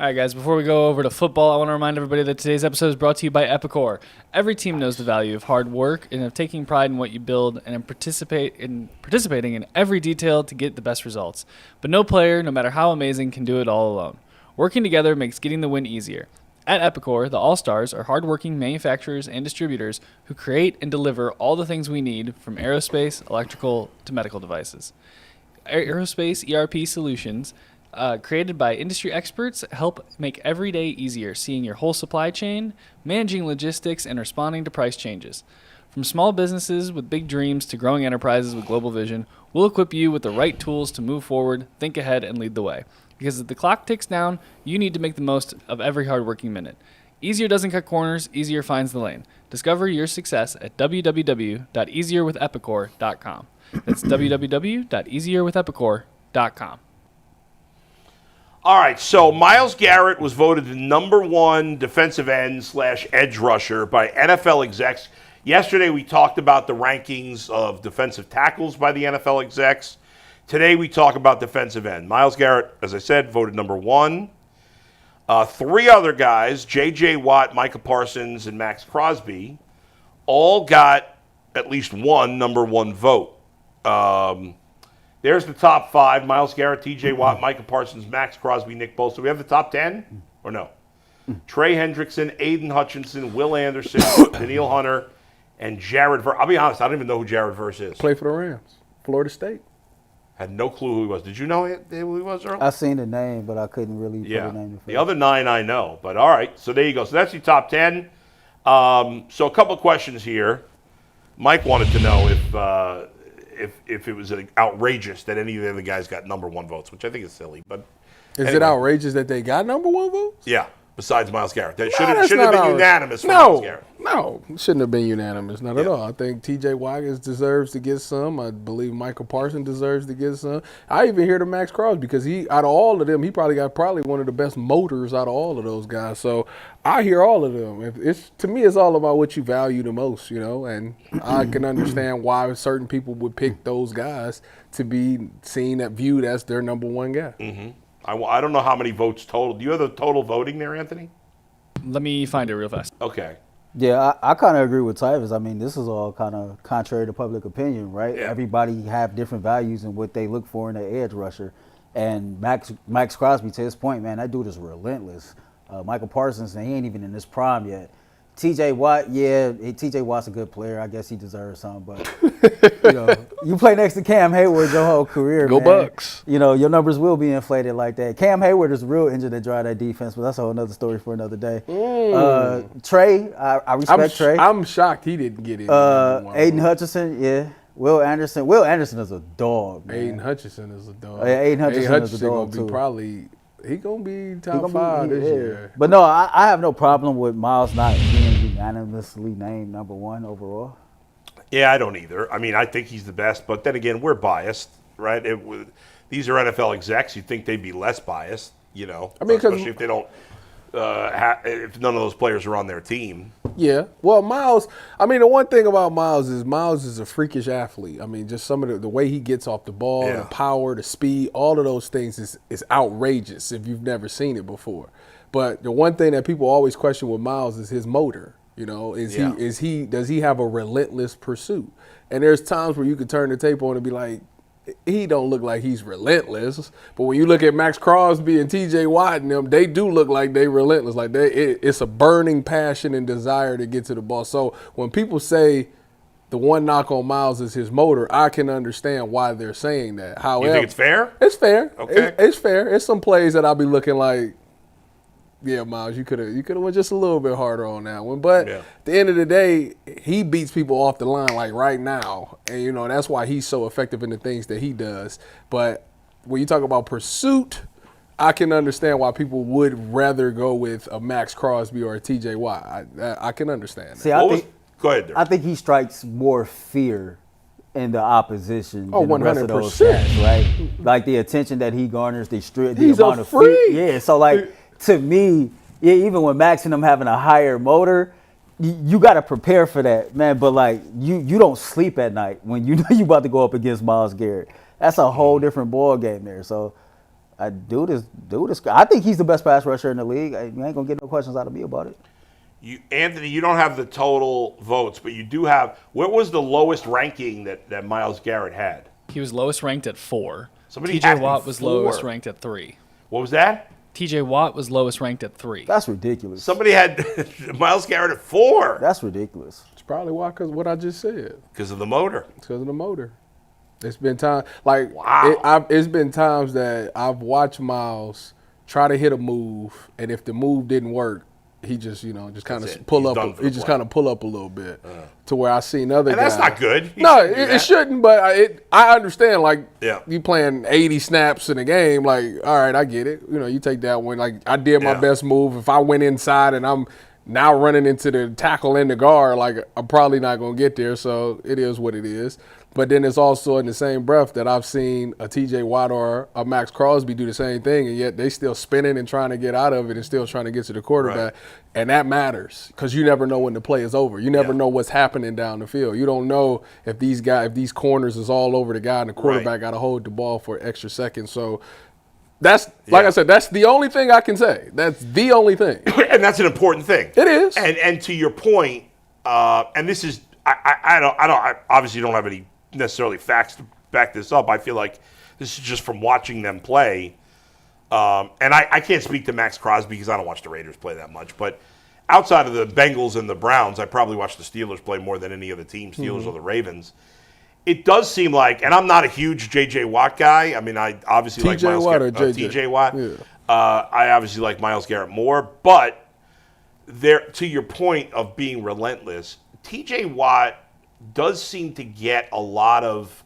All right, guys, before we go over to football, I want to remind everybody that today's episode is brought to you by Epicor. Every team knows the value of hard work and of taking pride in what you build and in participating in every detail to get the best results. But no player, no matter how amazing, can do it all alone. Working together makes getting the win easier. At Epicor, the All-Stars are hardworking manufacturers and distributors who create and deliver all the things we need from aerospace, electrical, to medical devices. Aerospace ERP solutions created by industry experts help make every day easier, seeing your whole supply chain, managing logistics, and responding to price changes. From small businesses with big dreams to growing enterprises with global vision, we'll equip you with the right tools to move forward, think ahead, and lead the way. Because as the clock ticks down, you need to make the most of every hardworking minute. Easier doesn't cut corners, easier finds the lane. Discover your success at www.easierwithepicor.com. That's www.easierwithepicor.com. All right, so Myles Garrett was voted the #1 defensive end / edge rusher by NFL execs. Yesterday we talked about the rankings of defensive tackles by the NFL execs. Today we talk about defensive end. Myles Garrett, as I said, voted #1. Three other guys, J.J. Watt, Micah Parsons, and Max Crosby, all got at least one #1 vote. There's the top 5: Myles Garrett, T.J. Watt, Micah Parsons, Max Crosby, Nick Bosa. Do we have the top 10 or no? Trey Hendrickson, Aiden Hutchinson, Will Anderson, Daniil Hunter, and Jared Verse. I'll be honest, I don't even know who Jared Verse is. Play for the Rams, Florida State. Had no clue who he was. Did you know who he was, Earl? I seen the name, but I couldn't really put the name. The other 9 I know, but all right. So there you go. So that's your top 10. So a couple of questions here. Mike wanted to know if it was outrageous that any of the other guys got #1 votes, which I think is silly. But is it outrageous that they got #1 votes? Yeah. Besides Myles Garrett, that should have been unanimous for Myles Garrett. No, it shouldn't have been unanimous, not at all. I think T.J. Watt deserves to get some. I believe Micah Parson deserves to get some. I even hear the Max Crosby because out of all of them, he probably got one of the best motors out of all of those guys. So I hear all of them. To me, it's all about what you value the most, and I can understand why certain people would pick those guys to be viewed as their #1 guy. Mm-hmm. I don't know how many votes total. Do you have the total voting there, Anthony? Let me find it real fast. Okay. Yeah, I kind of agree with Tyvis. I mean, this is all kind of contrary to public opinion, right? Yeah. Everybody have different values and what they look for in an edge rusher. And Max Crosby, to his point, man, that dude is relentless. Michael Parsons, he ain't even in his prime yet. T.J. Watt, T.J. Watt's a good player. I guess he deserves some, but you play next to Cam Hayward your whole career, Go man. Bucks. Your numbers will be inflated like that. Cam Hayward is the real engine that drive that defense, but that's a whole other story for another day. Trey, I respect Trey. I'm shocked he didn't get it. Aiden Hutchinson, yeah. Will Anderson. Will Anderson is a dog, man. Aiden Hutchinson is a dog. Aiden Hutchinson is a dog, gonna too. He gonna be top 5 this year. But no, I have no problem with Myles not being unanimously named #1 overall. Yeah, I don't either. I mean, I think he's the best, but then again, we're biased, right? These are NFL execs. You'd think they'd be less biased, I mean, especially if they don't, if none of those players are on their team. Yeah. Well, Myles, the one thing about Myles is a freakish athlete. I mean, just some of the way he gets off the ball, the power, the speed, all of those things is outrageous if you've never seen it before. But the one thing that people always question with Myles is his motor. Does he have a relentless pursuit? And there's times where you can turn the tape on and be like, he don't look like he's relentless. But when you look at Max Crosby and T.J. Watt and them, they do look like they relentless. Like it's a burning passion and desire to get to the ball. So when people say the one knock on Myles is his motor, I can understand why they're saying that. However, you think it's fair? It's fair. Okay. It's fair. It's some plays that I'll be looking like, yeah, Myles, you could have went just a little bit harder on that one. But at the end of the day, he beats people off the line like right now. And, that's why he's so effective in the things that he does. But when you talk about pursuit, I can understand why people would rather go with a Max Crosby or a T.J. Watt. I can understand that. See, go ahead, Derek. I think he strikes more fear in the opposition than the rest of those 100%. guys, right? Like the attention that he garners, the He's amount a of freak. fear. Yeah, so to me, even with Max and them having a higher motor, you got to prepare for that, man. But you don't sleep at night when you know you about to go up against Myles Garrett. That's a whole different ball game there. So Dude is. I think he's the best pass rusher in the league. You ain't gonna get no questions out of me about it. Anthony, you don't have the total votes, but you do have. What was the lowest ranking that Myles Garrett had? He was lowest ranked at 4. Somebody TJ had him Watt was 4. lowest ranked at 3. What was that? TJ Watt was lowest ranked at 3. That's ridiculous. Somebody had Myles Garrett at 4. That's ridiculous. It's probably why, because what I just said. Because of the motor. It's because of the motor. It's been time. Like, wow. It's been times that I've watched Myles try to hit a move, and if the move didn't work, he just, just kind of pull up. He just kind of pull up a little bit to where I seen other guys. And that's not good. It shouldn't, but I understand. Like, yeah. You playing 80 snaps in a game, like, all right, I get it. You take that one. Like, I did my best move. If I went inside and I'm now running into the tackle and the guard, like, I'm probably not going to get there. So it is what it is. But then it's also in the same breath that I've seen a TJ Watt or a Max Crosby do the same thing, and yet they still spinning and trying to get out of it and still trying to get to the quarterback. Right. And that matters because you never know when the play is over. You never know what's happening down the field. You don't know if these corners is all over the guy and the quarterback got to hold the ball for an extra second. So that's, like I said, that's the only thing I can say. That's the only thing. And that's an important thing. It is. And to your point, and this is, I obviously don't have any necessarily facts to back this up. I feel like this is just from watching them play. And I can't speak to Max Crosby because I don't watch the Raiders play that much. But outside of the Bengals and the Browns, I probably watch the Steelers play more than any other team, Steelers or the Ravens. It does seem like, and I'm not a huge J.J. Watt guy. I mean, I obviously like Myles Garrett. T.J. Watt. Yeah. I obviously like Myles Garrett more. But to your point of being relentless, T.J. Watt does seem to get a lot of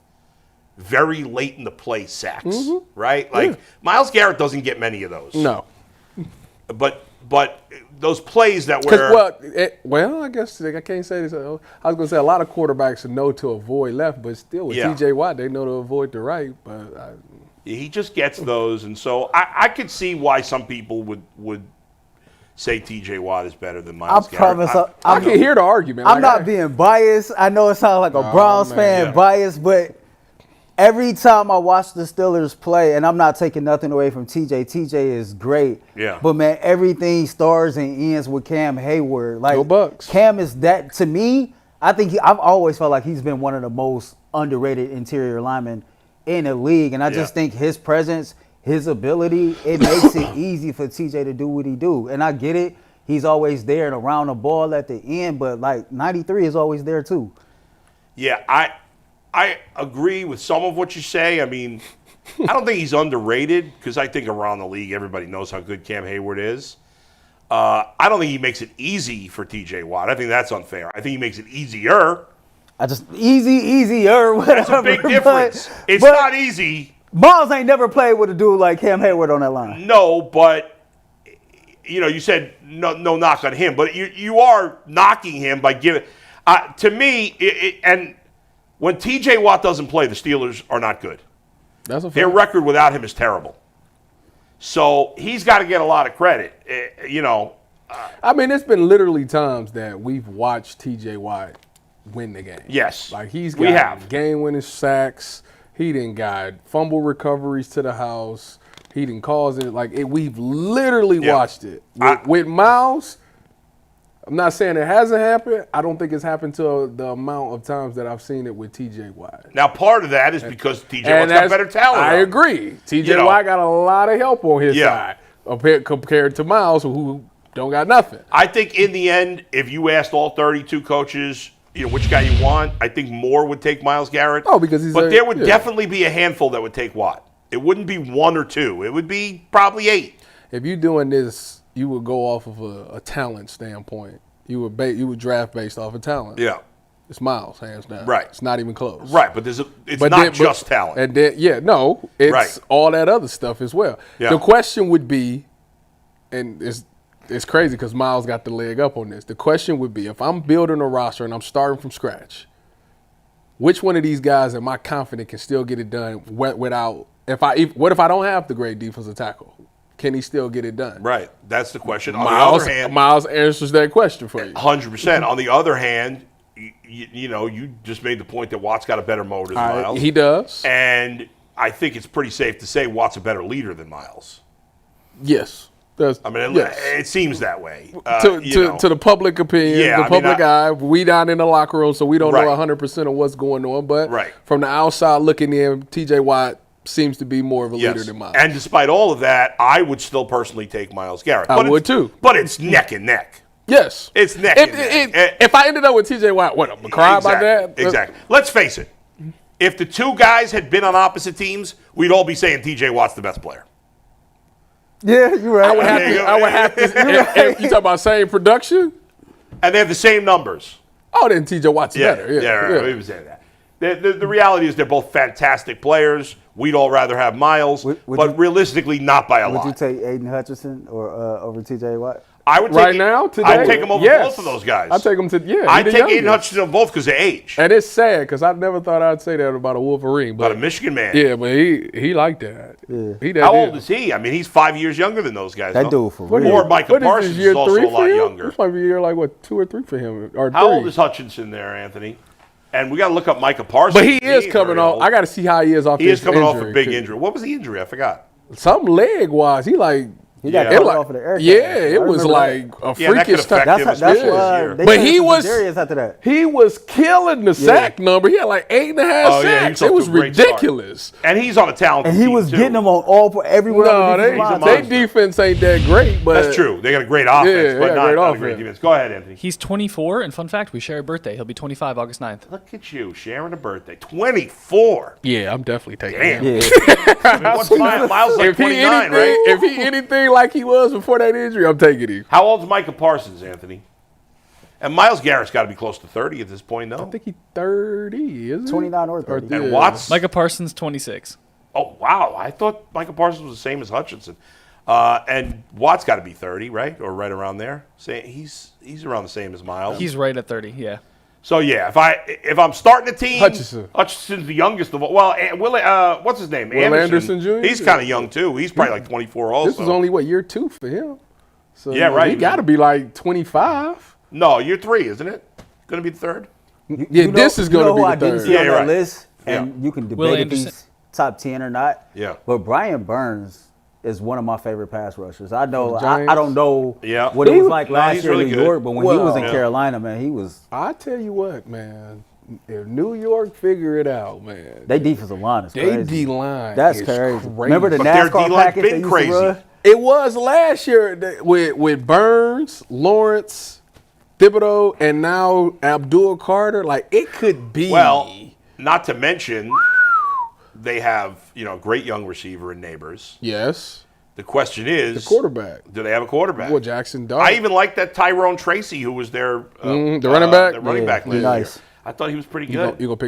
very late in the play sacks, right? Like Myles Garrett doesn't get many of those. No. But those plays that were I guess I can't say this. I was going to say a lot of quarterbacks know to avoid left, but still with T.J. Watt, they know to avoid the right. But he just gets those, and so I could see why some people would say T.J. Watt is better than Myles Garrett. I can hear the argument. I'm not being biased. I know it sounds like a Browns fan biased, but every time I watch the Steelers play, and I'm not taking nothing away from TJ. TJ is great. Yeah. But, man, everything starts and ends with Cam Hayward. Like, Go Bucks. Cam is that, to me, I think I've always felt like he's been one of the most underrated interior linemen in the league. And I just think his presence, his ability, it makes it easy for TJ to do what he do. And I get it. He's always there and around the ball at the end, but, like, 93 is always there too. Yeah, I agree with some of what you say. I mean, I don't think he's underrated because I think around the league everybody knows how good Cam Hayward is. I don't think he makes it easy for T.J. Watt. I think that's unfair. I think he makes it easier. Easier, whatever. That's a big difference. It's not easy. Myles ain't never played with a dude like Cam Hayward on that line. No, but you said no knock on him, but you are knocking him by giving. To me, and when T.J. Watt doesn't play, the Steelers are not good. That's a fact. Their record without him is terrible. So he's got to get a lot of credit. I mean, it's been literally times that we've watched T.J. Watt win the game. Yes. Like he's got game-winning sacks. He done got fumble recoveries to the house. He didn't cause it. We've literally watched it. With Myles, I'm not saying it hasn't happened. I don't think it's happened to the amount of times that I've seen it with T.J. Watt. Now, part of that is because T.J. Watt's got better talent. I agree. T.J. Watt got a lot of help on his side compared to Myles, who don't got nothing. I think in the end, if you asked all 32 coaches, which guy you want, I think more would take Myles Garrett. Oh, because there would definitely be a handful that would take Watt. It wouldn't be 1 or 2. It would be probably 8. If you're doing this, you would go off of a talent standpoint. You would draft based off of talent. Yeah. It's Myles, hands down. Right. It's not even close. Right, but it's not just talent. And then, it's all that other stuff as well. Yeah. The question would be, and it's crazy because Myles got the leg up on this. The question would be, if I'm building a roster and I'm starting from scratch, which one of these guys am I confident can still get it done without – what if I don't have the great defensive tackle? Can he still get it done? Right. That's the question. On Myles, the other hand, Myles answers that question for you. 100%. On the other hand, you just made the point that Watt's got a better motor than Myles. He does. And I think it's pretty safe to say Watt's a better leader than Myles. Yes. I mean, yes. it seems that way. To the public opinion, public eye, we down in the locker room, so we don't know 100% of what's going on. But from the outside looking in, T.J. Watt seems to be more of a leader than Myles. And despite all of that, I would still personally take Myles Garrett. I would too. But it's neck and neck. Yes. It's neck and neck. If I ended up with T.J. Watt, what, I'm going to cry about that? Exactly. Let's face it. If the two guys had been on opposite teams, we'd all be saying T.J. Watt's the best player. Yeah, you're right. I would have to. You talk about same production? And they have the same numbers. Oh, then T.J. Watt's better. We were saying that. The reality is they're both fantastic players. We'd all rather have Myles, but realistically, not by a lot. Would you take Aiden Hutchinson or over T.J. Watt? I would take I'd take him over both of those guys. I'd take him to I'd take Aiden Hutchinson over both because of age. And it's sad because I never thought I'd say that about a Wolverine. But, about a Michigan man. Yeah, but he liked that. Yeah. How old is he? I mean, he's 5 years younger than those guys. That dude for real. Or Micah Parsons is also a lot younger. This might be year like what 2 or 3 for him. Or how 3. old is Hutchinson there, Anthony? And we got to look up Micah Parsons. But he is coming off. I got to see how he is off. He is coming off a big injury. What was the injury? I forgot. Some leg wise. He got cut off of the air. Yeah, it was like a freakish touch. That's why but he was after that. He was killing the sack number. He had like 8.5 sacks. It was ridiculous. And he's on a talented team. And he was getting them on everywhere. No, their defense ain't that great. But that's true. They got a great offense, but not a great defense. Go ahead, Anthony. He's 24, and fun fact, we share a birthday. He'll be 25 August 9th. Look at you, sharing a birthday. 24. Yeah, I'm definitely taking him. Yeah. What's Myles like 29, right? If he anything like he was before that injury, I'm taking him. How old's Micah Parsons, Anthony? And Myles Garrett's got to be close to 30 at this point, though. I think he's 30, isn't he? 29 or 30. And Watts? Micah Parsons, 26. Oh, wow. I thought Micah Parsons was the same as Hutchinson. And Watt's got to be 30, right? Or right around there. He's around the same as Myles. He's right at 30, yeah. So, yeah, if I'm starting a team, Hutchinson's the youngest of all. Well, what's his name? Will Anderson Jr.? He's kind of young, too. He's probably like 24 also. This is only, year 2 for him? So, yeah, right. He got to be like 25. No, year 3, isn't it? Going to be the third? This is going to be the third. See on that list, and you can debate if he's top 10 or not. Yeah. But Brian Burns is one of my favorite pass rushers. I know. I don't know what it was like last year in New York, but when he was in Carolina, man, he was. I tell you what, man. If New York figure it out, man. They defensive line is crazy. They D-line That's is crazy. crazy. Remember the NASCAR package they used to run? It was last year with Burns, Lawrence, Thibodeau, and now Abdul Carter. Like, it could be. Well, not to mention, they have, great young receiver in Neighbors. Yes. The question is, the quarterback. Do they have a quarterback? Well, Jackson Dart. I even like that Tyrone Tracy, who was their the running back. The running back last nice. year. I thought he was pretty good. You gonna pick